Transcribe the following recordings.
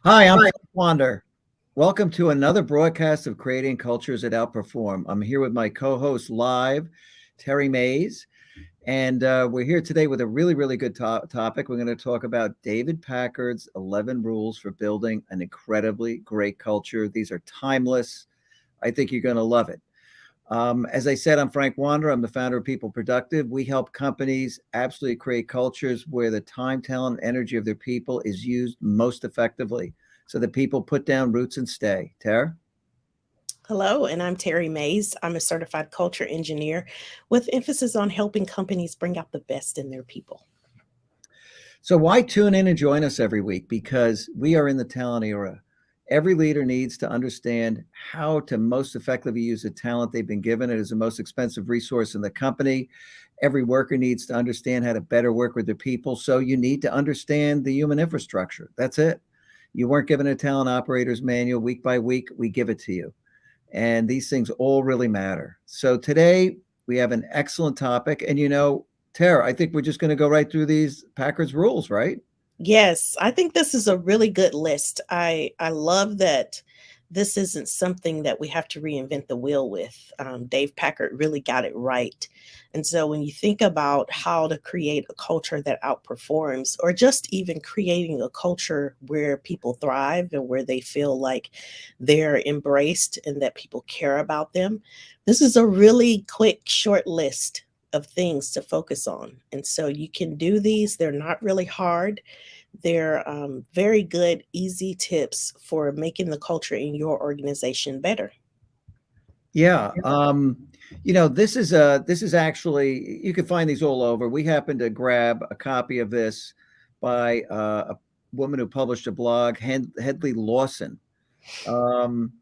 Hi, I'm Frank Wander. Welcome to another broadcast of Creating Cultures at Outperform. I'm here with my co-host live, Terry Mays, and we're here today with a really good topic. We're going to talk about David Packard's 11 rules for building an incredibly great culture. These are timeless. I think you're going to love it. As I said, I'm Frank Wander. I'm the founder of PeopleProductive. We help companies absolutely create cultures where the time, talent, energy of their people is used most effectively so that people put down roots and stay. Tara? Hello, and I'm Terry Mays. I'm a certified culture engineer with emphasis on helping companies bring out the best in their people. So, why tune in and join us every week? Because we are in the talent era. Every leader needs to understand how to most effectively use the talent they've been given. It is the most expensive resource in the company. Every worker needs to understand how to better work with their people. So, you need to understand the human infrastructure. That's it. You weren't given a talent operators manual week by week. We give it to you. And these things all really matter. So, today we have an excellent topic. And Tara, I think we're just going to go right through these Packard's rules, right? Yes, I think this is a really good list. I love that this isn't something that we have to reinvent the wheel with. Dave Packard really got it right. And so when you think about how to create a culture that outperforms, or just even creating a culture where people thrive and where they feel like they're embraced and that people care about them, this is a really quick, short list of things to focus on. And so you can do these, they're not really hard. They're very good, easy tips for making the culture in your organization better. Yeah. This is actually you can find these all over. We happened to grab a copy of this by a woman who published a blog, Hedley Lawson. Um,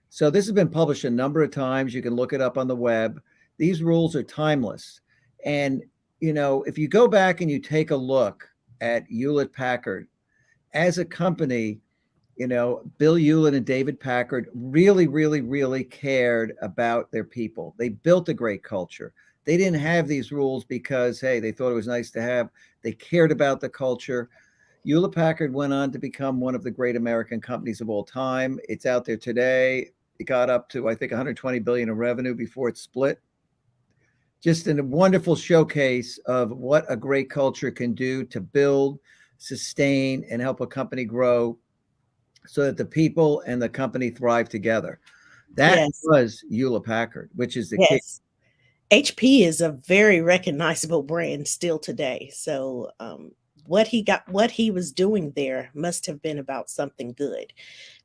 so this has been published a number of times. You can look it up on the web. These rules are timeless. And if you go back and you take a look at Hewlett Packard as a company, Bill Hewlett and David Packard really cared about their people. They built a great culture. They didn't have these rules because, hey, they thought it was nice to have. They cared about the culture. Hewlett Packard went on to become one of the great American companies of all time. It's out there today. It got up to, I think, 120 billion in revenue before it split. Just a wonderful showcase of what a great culture can do to build, sustain, and help a company grow so that the people and the company thrive together. That Yes, was Hewlett Packard, which is the key. yes. HP is a very recognizable brand still today. So what he was doing there must have been about something good,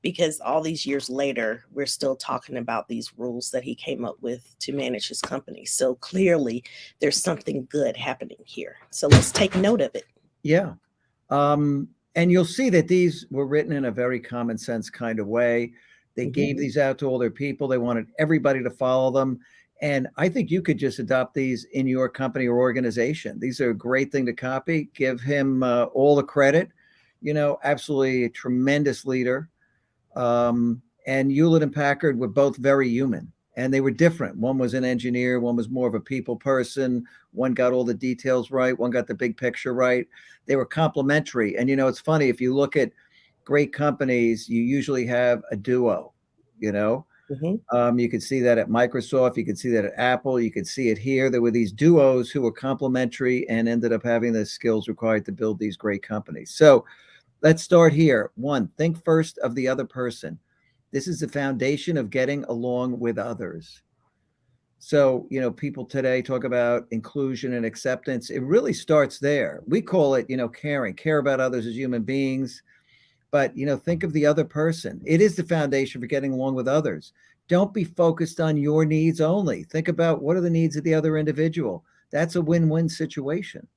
because all these years later, we're still talking about these rules that he came up with to manage his company. So clearly, there's something good happening here. So let's take note of it. Yeah. And you'll see that these were written in a very common sense kind of way. They Mhm. gave these out to all their people. They wanted everybody to follow them. And I think you could just adopt these in your company or organization. These are a great thing to copy. Give him all the credit. Absolutely a tremendous leader. And Hewlett and Packard were both very human and they were different. One was an engineer, one was more of a people person. One got all the details right, one got the big picture right. They were complementary. And it's funny, if you look at great companies, you usually have a duo, you know. Mhm. You could see that at Microsoft, you could see that at Apple, you could see it here. There were these duos who were complementary and ended up having the skills required to build these great companies. So let's start here. One, think first of the other person. This is the foundation of getting along with others. So, people today talk about inclusion and acceptance. It really starts there. We call it, caring, care about others as human beings. But, think of the other person. It is the foundation for getting along with others. Don't be focused on your needs only. Think about what are the needs of the other individual. That's a win win situation.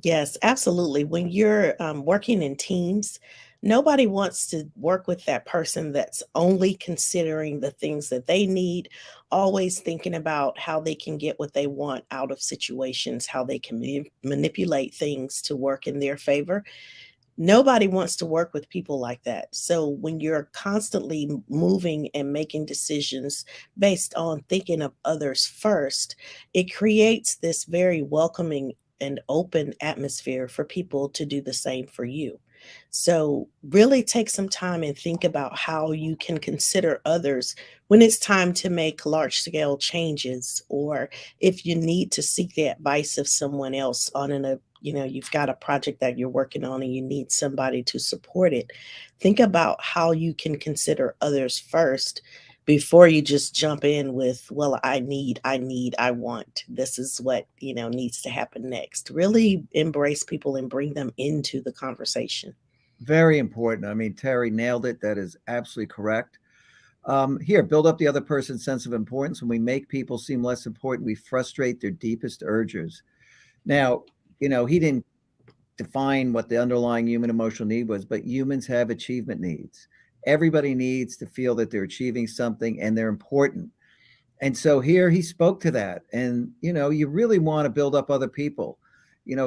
Yes, absolutely. When you're working in teams, nobody wants to work with that person that's only considering the things that they need, always thinking about how they can get what they want out of situations, how they can manipulate things to work in their favor. Nobody wants to work with people like that. So when you're constantly moving and making decisions based on thinking of others first, it creates this very welcoming and open atmosphere for people to do the same for you. So really take some time and think about how you can consider others when it's time to make large scale changes, or if you need to seek the advice of someone else on you've got a project that you're working on and you need somebody to support it. Think about how you can consider others first before you just jump in with, well, I want, this is what, needs to happen next. Really embrace people and bring them into the conversation. Very important. I mean, Terry nailed it. That is absolutely correct. Here, build up the other person's sense of importance. When we make people seem less important, we frustrate their deepest urges. Now, he didn't define what the underlying human emotional need was, but humans have achievement needs. Everybody needs to feel that they're achieving something and they're important. And so here he spoke to that. And, you really want to build up other people.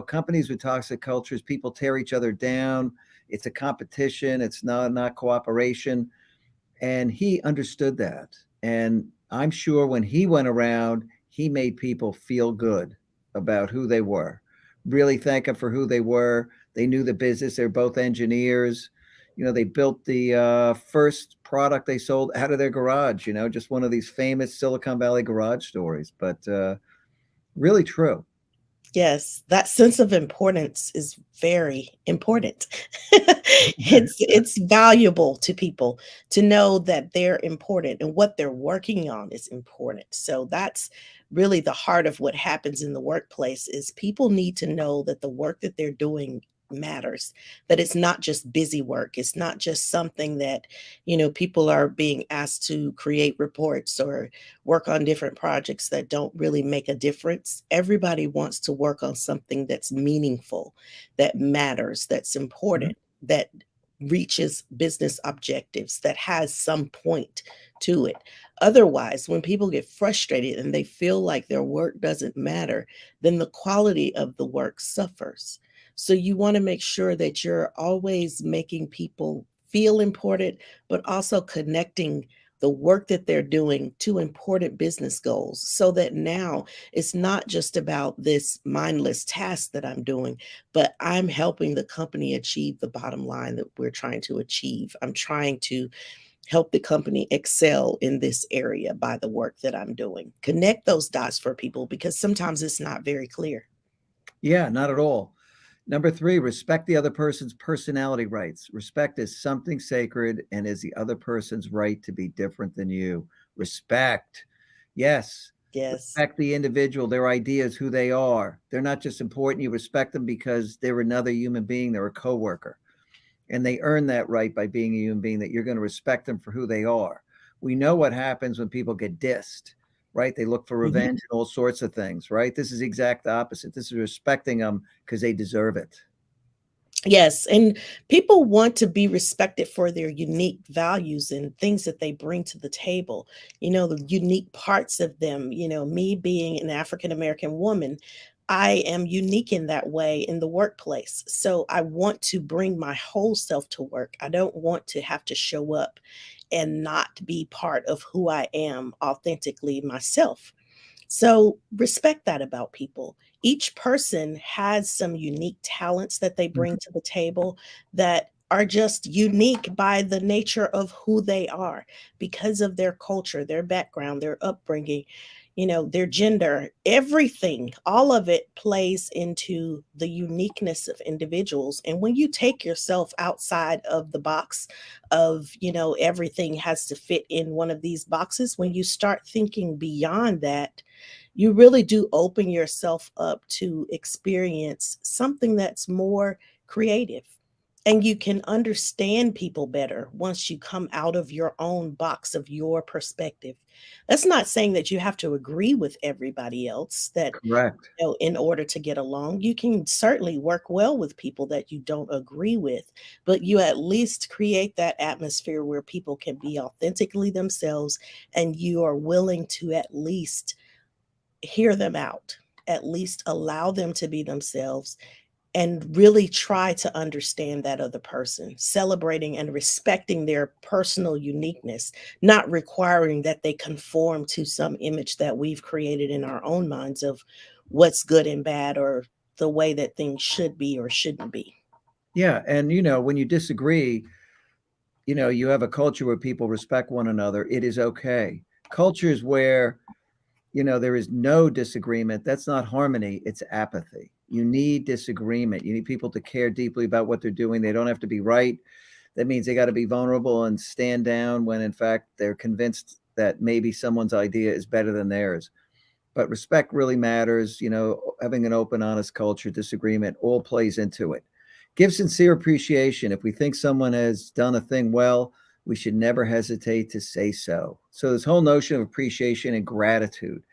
Companies with toxic cultures, people tear each other down. It's a competition. It's not cooperation. And he understood that. And I'm sure when he went around, he made people feel good about who they were, really thank them for who they were. They knew the business. They're both engineers. They built the first product they sold out of their garage, just one of these famous Silicon Valley garage stories, but really true. Yes, that sense of importance is very important. It's valuable to people to know that they're important and what they're working on is important. So that's really the heart of what happens in the workplace is people need to know that the work that they're doing matters, that it's not just busy work. It's not just something that, people are being asked to create reports or work on different projects that don't really make a difference. Everybody wants to work on something that's meaningful, that matters, that's Mhm. important, that reaches business objectives, that has some point to it. Otherwise, when people get frustrated and they feel like their work doesn't matter, then the quality of the work suffers. So you want to make sure that you're always making people feel important, but also connecting the work that they're doing to important business goals so that now it's not just about this mindless task that I'm doing, but I'm helping the company achieve the bottom line that we're trying to achieve. I'm trying to help the company excel in this area by the work that I'm doing. Connect those dots for people because sometimes it's not very clear. Yeah, not at all. Number three, respect the other person's personality rights. Respect is something sacred and is the other person's right to be different than you. Respect. Yes. Yes. Respect the individual, their ideas, who they are. They're not just important. You respect them because they're another human being. They're a coworker. And they earn that right by being a human being, that you're going to respect them for who they are. We know what happens when people get dissed, right? They look for Mhm. revenge and all sorts of things, right? This is the exact opposite. This is respecting them because they deserve it. Yes, and people want to be respected for their unique values and things that they bring to the table. The unique parts of them. Me being an African American woman, I am unique in that way in the workplace. So I want to bring my whole self to work. I don't want to have to show up and not be part of who I am authentically myself. So respect that about people. Each person has some unique talents that they bring Mhm. to the table that are just unique by the nature of who they are because of their culture, their background, their upbringing, their gender, everything, all of it plays into the uniqueness of individuals. And when you take yourself outside of the box of, everything has to fit in one of these boxes, when you start thinking beyond that, you really do open yourself up to experience something that's more creative. And you can understand people better once you come out of your own box of your perspective. That's not saying that you have to agree with everybody else, that Correct. in order to get along. You can certainly work well with people that you don't agree with, but you at least create that atmosphere where people can be authentically themselves and you are willing to at least hear them out, at least allow them to be themselves and really try to understand that other person, celebrating and respecting their personal uniqueness, not requiring that they conform to some image that we've created in our own minds of what's good and bad or the way that things should be or shouldn't be. Yeah. And, when you disagree, you have a culture where people respect one another. It is okay. Cultures where, there is no disagreement. That's not harmony. It's apathy. You need disagreement. You need people to care deeply about what they're doing. They don't have to be right. That means they got to be vulnerable and stand down when, in fact, they're convinced that maybe someone's idea is better than theirs. But respect really matters. Having an open, honest culture, disagreement all plays into it. Give sincere appreciation. If we think someone has done a thing well, we should never hesitate to say so. So, this whole notion of appreciation and gratitude,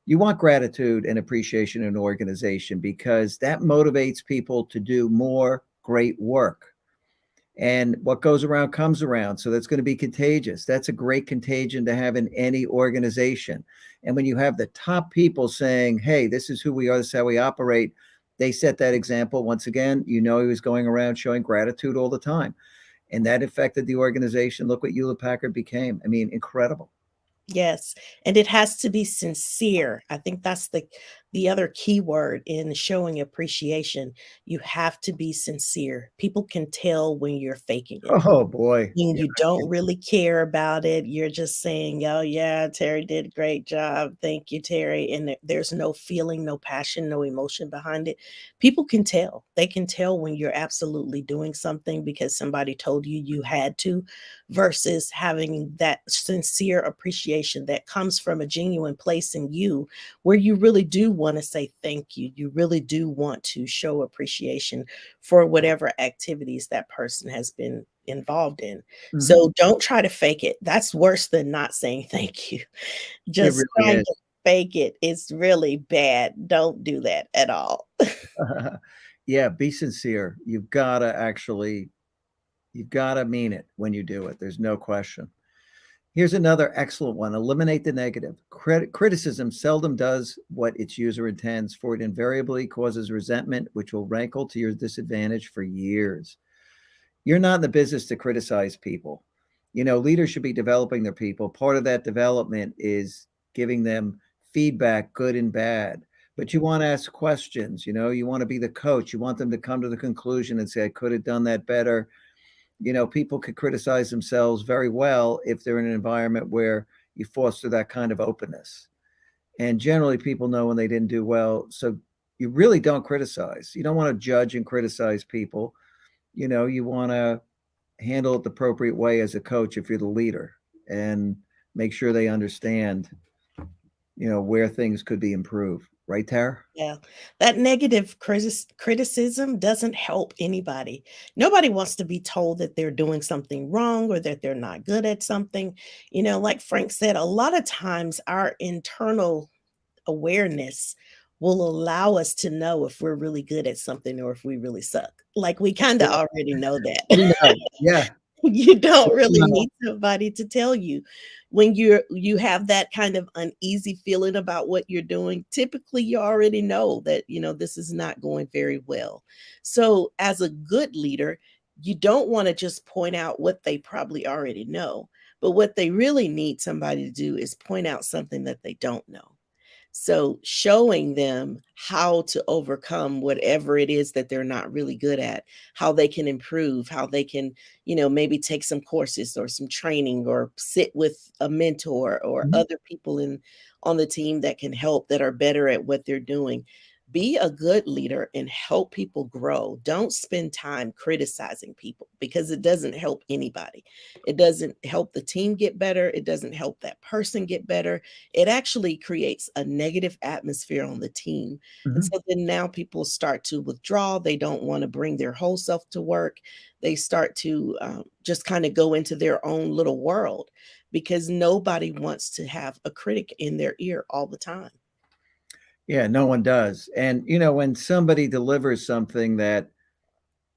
you want gratitude and appreciation in an organization because that motivates people to do more great work. And what goes around comes around. So that's going to be contagious. That's a great contagion to have in any organization. And when you have the top people saying, hey, this is who we are, this is how we operate, they set that example. Once again, he was going around showing gratitude all the time. And that affected the organization. Look what Hewlett Packard became. I mean, incredible. Yes, and it has to be sincere. I think that's the other key word in showing appreciation. You have to be sincere. People can tell when you're faking it. Oh boy. When Yeah. you don't really care about it, you're just saying, "Oh, yeah, Terry did a great job. Thank you, Terry." And there's no feeling, no passion, no emotion behind it. People can tell. They can tell when you're absolutely doing something because somebody told you you had to, versus having that sincere appreciation that comes from a genuine place in you where you really do want to say thank you. You really do want to show appreciation for whatever activities that person has been involved in. Mhm. So don't try to fake it. That's worse than not saying thank you. It Just really trying is. to fake it is really bad. Don't do that at all. Yeah, be sincere. You've got to mean it when you do it. There's no question. Here's another excellent one. Eliminate the negative. Criticism seldom does what its user intends, for it invariably causes resentment, which will rankle to your disadvantage for years. You're not in the business to criticize people. Leaders should be developing their people. Part of that development is giving them feedback, good and bad. But you want to ask questions. You want to be the coach. You want them to come to the conclusion and say, I could have done that better. People could criticize themselves very well if they're in an environment where you foster that kind of openness. And generally, people know when they didn't do well. So you really don't criticize. You don't want to judge and criticize people. You want to handle it the appropriate way as a coach if you're the leader and make sure they understand, where things could be improved. Right, Tara? Yeah. That negative criticism doesn't help anybody. Nobody wants to be told that they're doing something wrong or that they're not good at something. Like Frank said, a lot of times our internal awareness will allow us to know if we're really good at something or if we really suck. Like we kind of Yeah. already know that. We know. Yeah. You don't really No. need somebody to tell you. When you have that kind of uneasy feeling about what you're doing, typically you already know that, this is not going very well. So as a good leader, you don't want to just point out what they probably already know, but what they really need somebody to do is point out something that they don't know. So showing them how to overcome whatever it is that they're not really good at, how they can improve, how they can, maybe take some courses or some training or sit with a mentor or Mhm. other people in on the team that can help that are better at what they're doing. Be a good leader and help people grow. Don't spend time criticizing people because it doesn't help anybody. It doesn't help the team get better. It doesn't help that person get better. It actually creates a negative atmosphere on the team. And Mhm. so then now people start to withdraw. They don't want to bring their whole self to work. They start to just kind of go into their own little world because nobody wants to have a critic in their ear all the time. Yeah, no one does. And, when somebody delivers something that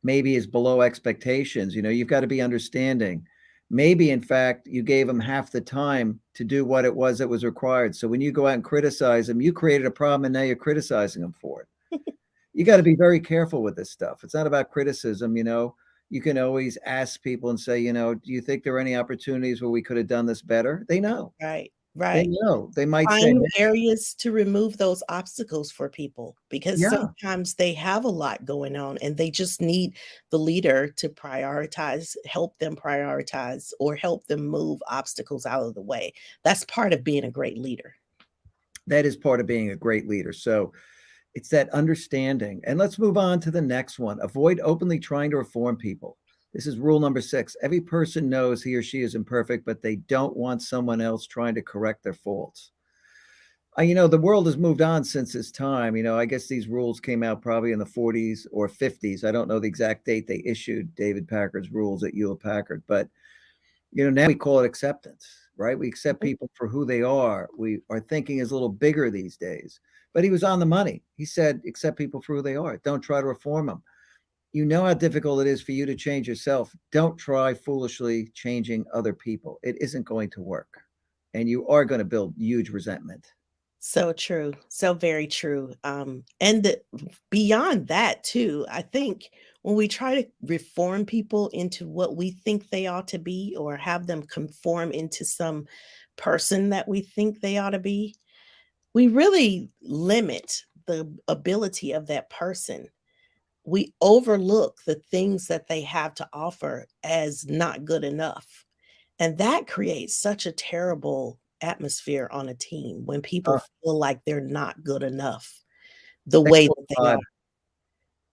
maybe is below expectations, you've got to be understanding. Maybe, in fact, you gave them half the time to do what it was that was required. So when you go out and criticize them, you created a problem and now you're criticizing them for it. You got to be very careful with this stuff. It's not about criticism. You can always ask people and say, do you think there are any opportunities where we could have done this better? They know. Right. They Right. know. They might say, Find areas to remove those obstacles for people because yeah, sometimes they have a lot going on and they just need the leader to prioritize, help them prioritize, or help them move obstacles out of the way. That's part of being a great leader. that is part of being a great leader. So it's that understanding. And let's move on to the next one. Avoid openly trying to reform people. This is rule number 6. Every person knows he or she is imperfect, but they don't want someone else trying to correct their faults. The world has moved on since this time. I guess these rules came out probably in the 40s or 50s. I don't know the exact date they issued David Packard's rules at Hewlett Packard, but now we call it acceptance, right? We accept Mhm. people for who they are. Our thinking is a little bigger these days. But he was on the money. He said, accept people for who they are. Don't try to reform them. You know how difficult it is for you to change yourself. Don't try foolishly changing other people. It isn't going to work. And you are going to build huge resentment. So true. So very true. Beyond that, too, I think when we try to reform people into what we think they ought to be or have them conform into some person that we think they ought to be, we really limit the ability of that person. We overlook the things that they have to offer as not good enough. And that creates such a terrible atmosphere on a team when people Uh, feel like they're not good enough the that way kills that the they are. vibe.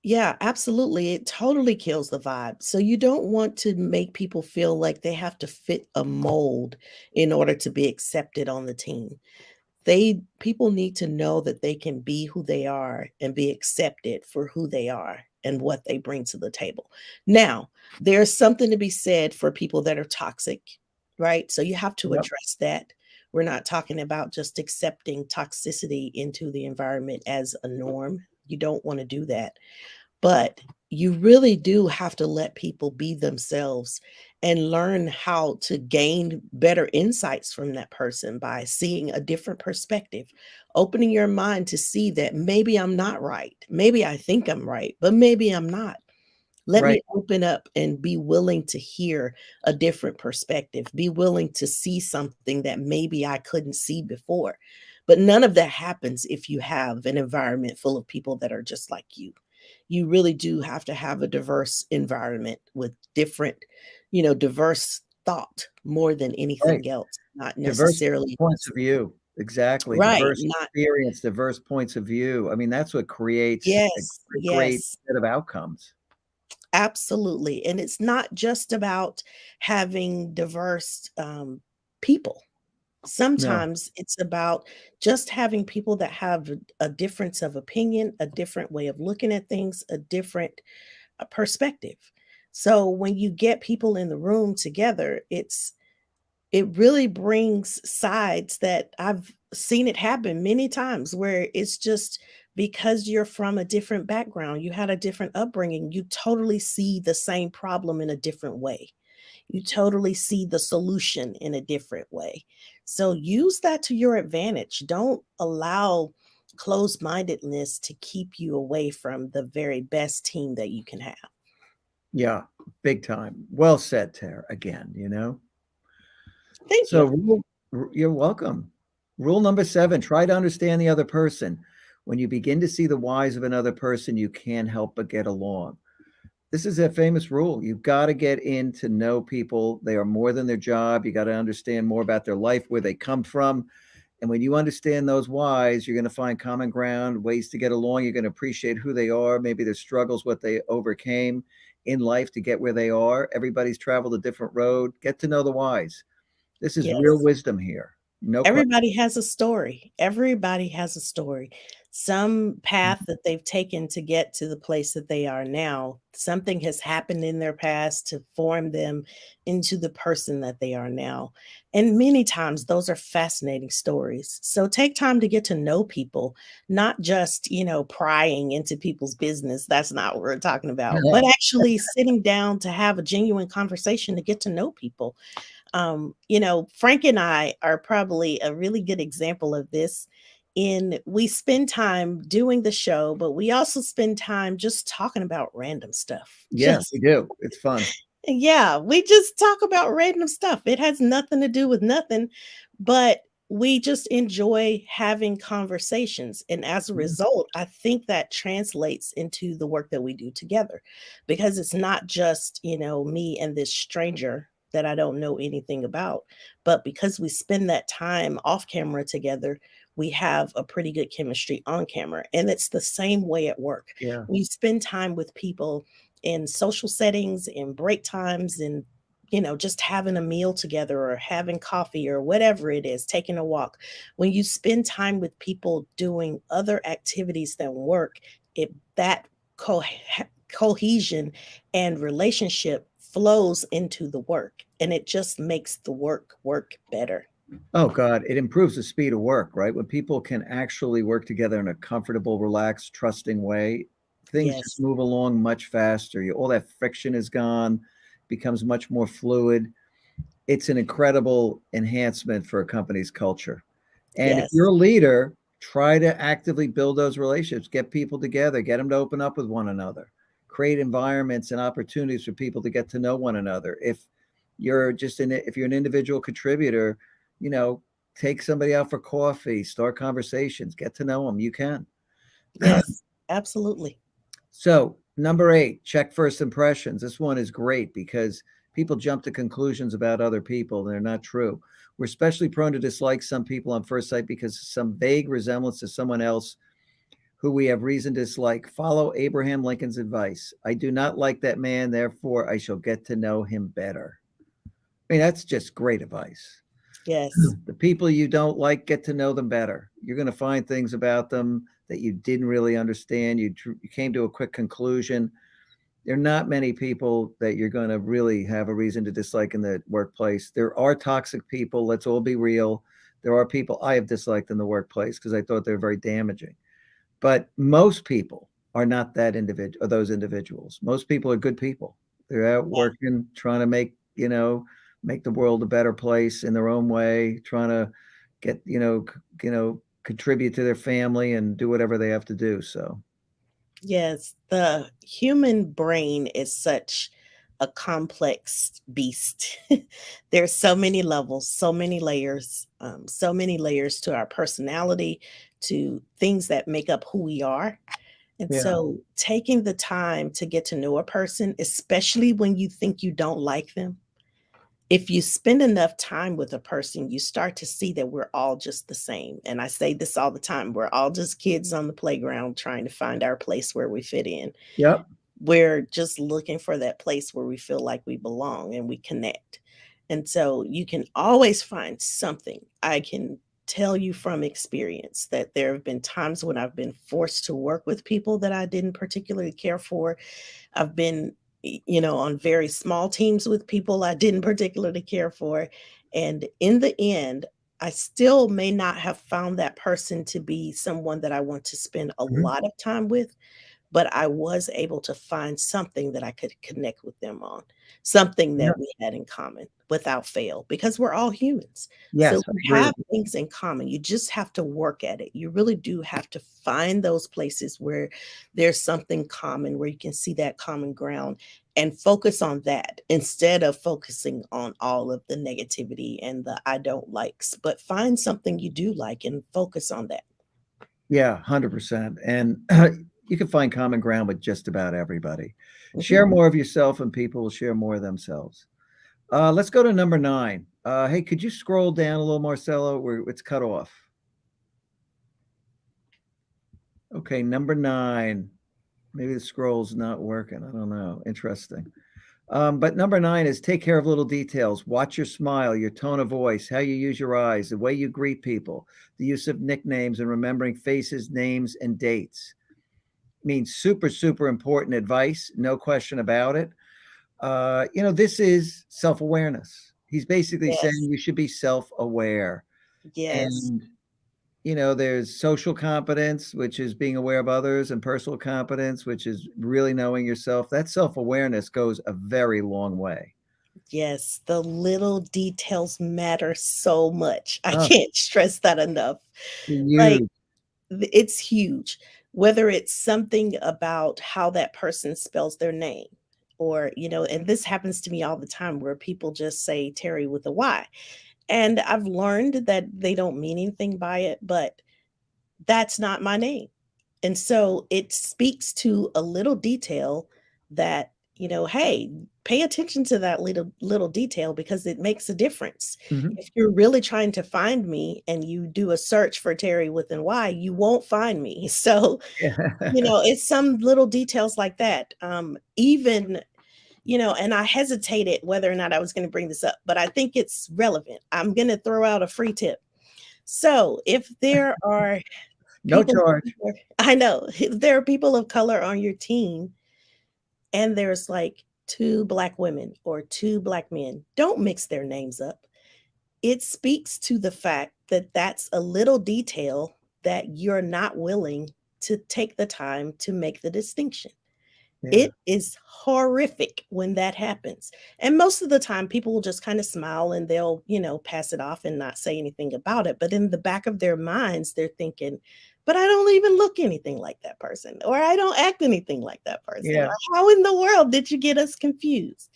Yeah, absolutely. It totally kills the vibe. So you don't want to make people feel like they have to fit a mold in order to be accepted on the team. People need to know that they can be who they are and be accepted for who they are and what they bring to the table. Now, there's something to be said for people that are toxic, right? So you have to Yep. address that. We're not talking about just accepting toxicity into the environment as a norm. You don't want to do that. But you really do have to let people be themselves and learn how to gain better insights from that person by seeing a different perspective, opening your mind to see that maybe I'm not right. Maybe I think I'm right, but maybe I'm not. Let Right. me open up and be willing to hear a different perspective, be willing to see something that maybe I couldn't see before. But none of that happens if you have an environment full of people that are just like you. You really do have to have a diverse environment with different, diverse thought more than Right. anything else, not Diverse necessarily points just of view. Exactly. right, Diverse not experience, diverse points of view. I mean, that's what creates a yes, great yes. set of outcomes. Absolutely, and it's not just about having diverse, people. No. Sometimes it's about just having people that have a difference of opinion, a different way of looking at things, a different, perspective. So when you get people in the room together, it really brings sides that I've seen it happen many times where it's just because you're from a different background, you had a different upbringing, you totally see the same problem in a different way. You totally see the solution in a different way. So use that to your advantage. Don't allow closed mindedness to keep you away from the very best team that you can have. Yeah, big time. Well said, Tara, again. Thank So you. you're welcome. Rule number 7, try to understand the other person. When you begin to see the whys of another person, you can't help but get along. This is a famous rule. You've got to get in to know people. They are more than their job. You got to understand more about their life, where they come from. And when you understand those whys, you're going to find common ground, ways to get along. You're going to appreciate who they are, maybe their struggles, what they overcame in life to get where they are. Everybody's traveled a different road. Get to know the whys. This is real Yes. wisdom here. No question. Everybody has a story. Everybody has a story. Some path that they've taken to get to the place that they are now, something has happened in their past to form them into the person that they are now. And many times those are fascinating stories. So take time to get to know people, not just, prying into people's business. That's not what we're talking about, but actually sitting down to have a genuine conversation to get to know people. Frank and I are probably a really good example of this. In we spend time doing the show, but we also spend time just talking about random stuff. Yeah, Just we do. It's fun. yeah, we just talk about random stuff. It has nothing to do with nothing, but we just enjoy having conversations. And as a Yeah. result, I think that translates into the work that we do together because it's not just, me and this stranger that I don't know anything about, but because we spend that time off camera together, we have a pretty good chemistry on camera. And it's the same way at work. Yeah. We spend time with people in social settings, in break times, in just having a meal together or having coffee or whatever it is, taking a walk. When you spend time with people doing other activities than work, that co- cohesion and relationship flows into the work and it just makes the work better. Oh God, it improves the speed of work, right? When people can actually work together in a comfortable, relaxed, trusting way, things just Yes. move along much faster. All that friction is gone, becomes much more fluid. It's an incredible enhancement for a company's culture. And if you're Yes. a leader, try to actively build those relationships, get people together, get them to open up with one another, create environments and opportunities for people to get to know one another. If you're an individual contributor, you know, take somebody out for coffee, start conversations, get to know them. You can. Yes. Absolutely. So, number 8, check first impressions. This one is great because people jump to conclusions about other people. They're not true. We're especially prone to dislike some people on first sight because of some vague resemblance to someone else who we have reason to dislike. Follow Abraham Lincoln's advice. I do not like that man, therefore I shall get to know him better. I mean, that's just great advice. Yes. The people you don't like, get to know them better. You're going to find things about them that you didn't really understand. You came to a quick conclusion. There are not many people that you're going to really have a reason to dislike in the workplace. There are toxic people. Let's all be real. There are people I have disliked in the workplace because I thought they were very damaging. But most people are not that individual, those individuals. Most people are good people. They're out Yeah. working, trying to make the world a better place in their own way, trying to get, contribute to their family and do whatever they have to do. So, Yes, the human brain is such a complex beast. There's so many levels, so many layers to our personality, to things that make up who we are. And yeah. so, taking the time to get to know a person, especially when you think you don't like them, if you spend enough time with a person, you start to see that we're all just the same. And I say this all the time, we're all just kids on the playground trying to find our place where we fit in. Yep. We're just looking for that place where we feel like we belong and we connect. And so you can always find something. I can tell you from experience that there have been times when I've been forced to work with people that I didn't particularly care for. I've been, on very small teams with people I didn't particularly care for. And in the end, I still may not have found that person to be someone that I want to spend a Mhm. lot of time with, but I was able to find something that I could connect with them on, something Yeah. that we had in common without fail, because we're all humans. Yes, So I we agree have with you. things in common. You just have to work at it. You really do have to find those places where there's something common, where you can see that common ground and focus on that instead of focusing on all of the negativity and the I don't likes, but find something you do like and focus on that. Yeah, 100%. And you can find common ground with just about everybody. Mhm. Share more of yourself and people will share more of themselves. Let's go to number 9. Hey, could you scroll down a little, Marcelo? Where it's cut off. Okay, number 9. Maybe the scroll's not working. I don't know. Interesting. But number 9 is take care of little details. Watch your smile, your tone of voice, how you use your eyes, the way you greet people, the use of nicknames, and remembering faces, names, and dates. Means super, super important advice. No question about it. This is self awareness. He's basically saying Yes. you should be self aware. Yes. And there's social competence, which is being aware of others, and personal competence, which is really knowing yourself. That self awareness goes a very long way. Yes, the little details matter so much. I Oh, can't stress that enough. Like, huge. it's huge. Whether it's something about how that person spells their name, or, and this happens to me all the time where people just say Terry with a Y. And I've learned that they don't mean anything by it, but that's not my name. And so it speaks to a little detail that, hey, pay attention to that little detail because it makes a difference. Mhm. If you're really trying to find me and you do a search for Terry with an Y, you won't find me. So, Yeah. it's some little details like that. Even, and I hesitated whether or not I was going to bring this up, but I think it's relevant. I'm going to throw out a free tip. So if there are No people of charge. color, I know, if there are people of color on your team and there's like 2 Black women or 2 Black men, don't mix their names up. It speaks to the fact that that's a little detail that you're not willing to take the time to make the distinction. Yeah. It is horrific when that happens. And most of the time, people will just kind of smile and they'll, pass it off and not say anything about it. But in the back of their minds, they're thinking, but I don't even look anything like that person, or I don't act anything like that person. Yeah. Or how in the world did you get us confused?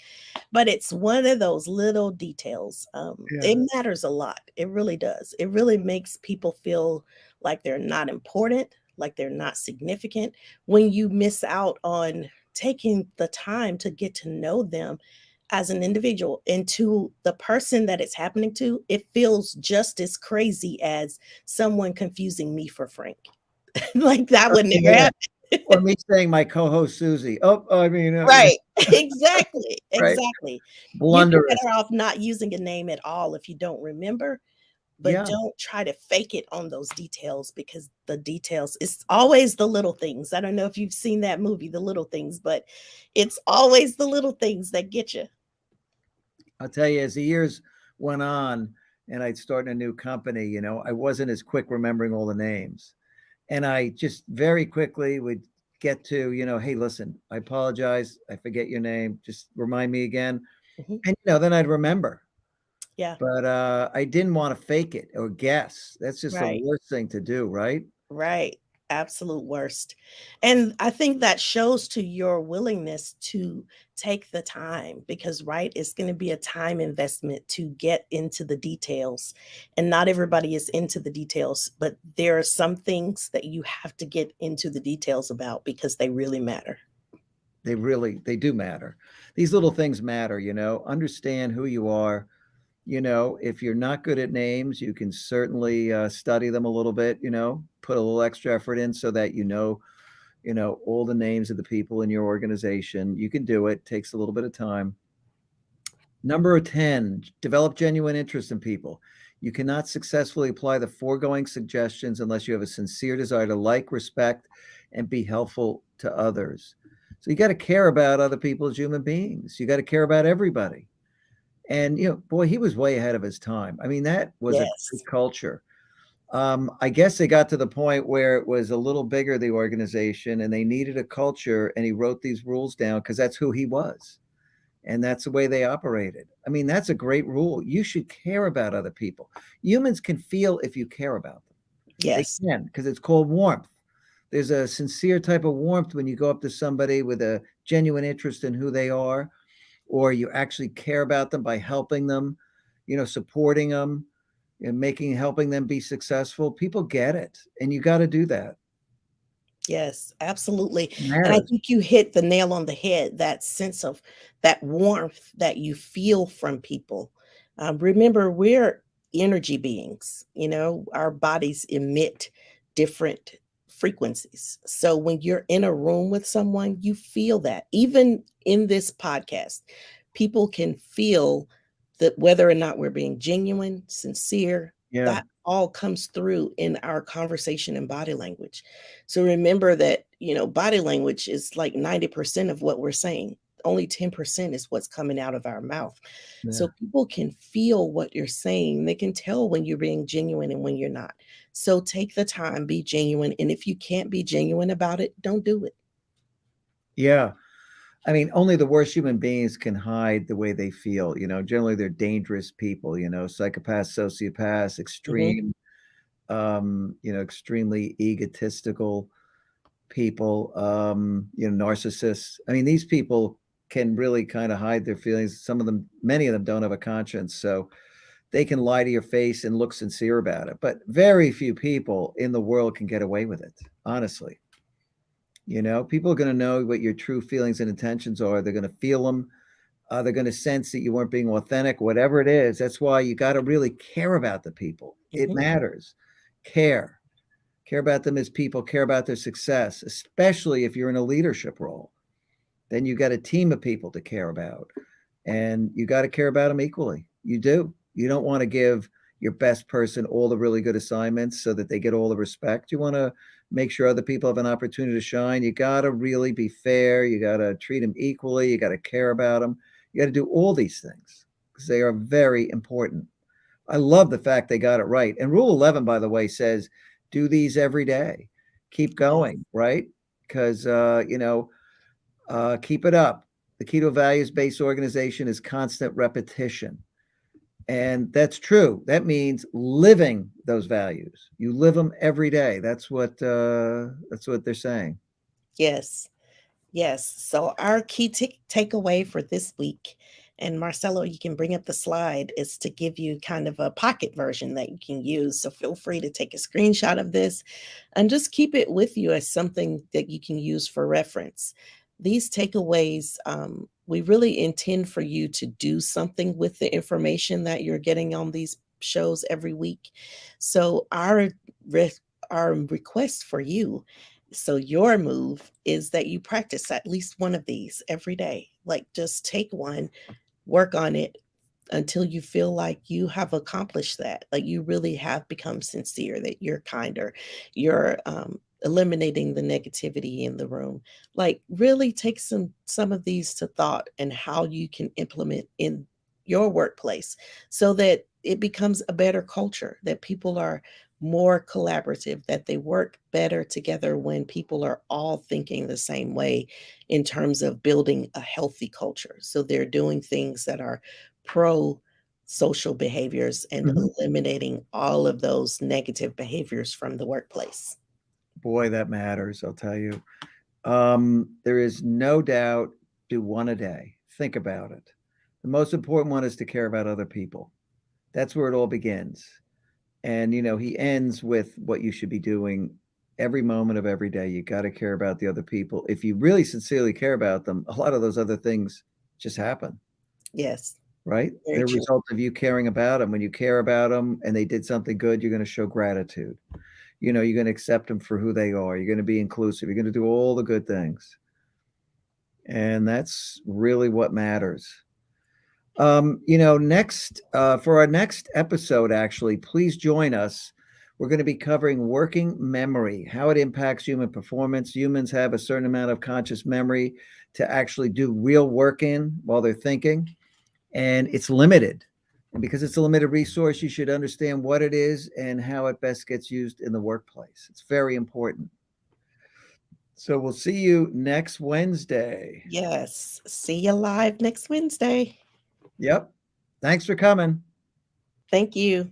But it's one of those little details. It Yeah. matters a lot. It really does. It really makes people feel like they're not important, like they're not significant when you miss out on taking the time to get to know them as an individual. And to the person that it's happening to, it feels just as crazy as someone confusing me for Frank. Like that would never Yeah. happen. Or me saying my co-host Susie. Oh, I mean, Right. Exactly. right. Exactly. You'd be Blunderous. better off not using a name at all if you don't remember, but Yeah. don't try to fake it on those details because the details, it's always the little things. I don't know if you've seen that movie, The Little Things, but it's always the little things that get you. I'll tell you, as the years went on and I'd start a new company, I wasn't as quick remembering all the names. And I just very quickly would get to, hey, listen, I apologize. I forget your name. Just remind me again. Mhm. And, then I'd remember. Yeah. But I didn't want to fake it or guess. That's just the Right. worst thing to do, right? Right. Absolute worst. And I think that shows to your willingness to take the time because, right, it's going to be a time investment to get into the details. And not everybody is into the details, but there are some things that you have to get into the details about because they really matter. They do matter. These little things matter, understand who you are. If you're not good at names, you can certainly study them a little bit, put a little extra effort in so that all the names of the people in your organization. You can do it. Takes a little bit of time. Number 10, develop genuine interest in people. You cannot successfully apply the foregoing suggestions unless you have a sincere desire to like, respect, and be helpful to others. So you got to care about other people as human beings. You got to care about everybody. And, boy, he was way ahead of his time. I mean, that was a Yes. great culture. I guess they got to the point where it was a little bigger, the organization, and they needed a culture. And he wrote these rules down because that's who he was. And that's the way they operated. I mean, that's a great rule. You should care about other people. Humans can feel if you care about them. They Yes. can, because it's called warmth. There's a sincere type of warmth when you go up to somebody with a genuine interest in who they are, or you actually care about them by helping them, supporting them and helping them be successful. People get it, and you got to do that. Yes, absolutely. It And I matters. think you hit the nail on the head, that sense of that warmth that you feel from people. Remember, we're energy beings, our bodies emit different frequencies. So when you're in a room with someone, you feel that. Even in this podcast, people can feel that whether or not we're being genuine, sincere, Yeah, that all comes through in our conversation and body language. So remember that, body language is like 90% of what we're saying. Only 10% is what's coming out of our mouth. yeah. So people can feel what you're saying. They can tell when you're being genuine and when you're not. So take the time, be genuine. And if you can't be genuine about it, don't do it. Yeah. I mean, only the worst human beings can hide the way they feel. Generally they're dangerous people, psychopaths, sociopaths, Mhm. extremely egotistical people, narcissists. I mean, these people can really kind of hide their feelings. Many of them don't have a conscience. So they can lie to your face and look sincere about it. But very few people in the world can get away with it, honestly. People are going to know what your true feelings and intentions are. They're going to feel them. They're going to sense that you weren't being authentic, whatever it is. That's why you got to really care about the people. It Mhm. matters. Care. Care about them as people, care about their success, especially if you're in a leadership role. Then you got a team of people to care about, and you got to care about them equally. You do. You don't want to give your best person all the really good assignments so that they get all the respect. You want to make sure other people have an opportunity to shine. You got to really be fair. You got to treat them equally. You got to care about them. You got to do all these things because they are very important. I love the fact they got it right. And Rule 11, by the way, says do these every day. Keep Yes. going, right? Because, keep it up. The key to a values-based organization is constant repetition. And that's true. That means living those values. You live them every day. That's what they're saying. Yes. Yes. So our key takeaway for this week, and Marcelo, you can bring up the slide, is to give you kind of a pocket version that you can use. So feel free to take a screenshot of this and just keep it with you as something that you can use for reference. These takeaways, we really intend for you to do something with the information that you're getting on these shows every week. So re- our request for you, so your move is that you practice at least one of these every day. Like just take one, work on it until you feel like you have accomplished that. Like you really have become sincere, that you're kinder, you're eliminating the negativity in the room. Like really take some of these to thought and how you can implement in your workplace so that it becomes a better culture, that people are more collaborative, that they work better together when people are all thinking the same way in terms of building a healthy culture. So they're doing things that are pro social behaviors and Mhm. eliminating all of those negative behaviors from the workplace. Boy, that matters, I'll tell you. There is no doubt, do one a day. Think about it. The most important one is to care about other people. That's where it all begins. And, he ends with what you should be doing every moment of every day. You got to care about the other people. If you really sincerely care about them, a lot of those other things just happen, Yes, right? very They're a true. result of you caring about them. When you care about them and they did something good, you're going to show gratitude. You're going to accept them for who they are. You're going to be inclusive. You're going to do all the good things. And that's really what matters. Next for our next episode, actually, please join us. We're going to be covering working memory, how it impacts human performance. Humans have a certain amount of conscious memory to actually do real work in while they're thinking, and it's limited. And because it's a limited resource, you should understand what it is and how it best gets used in the workplace. It's very important. So we'll see you next Wednesday. Yes. See you live next Wednesday. Yep. Thanks for coming. Thank you.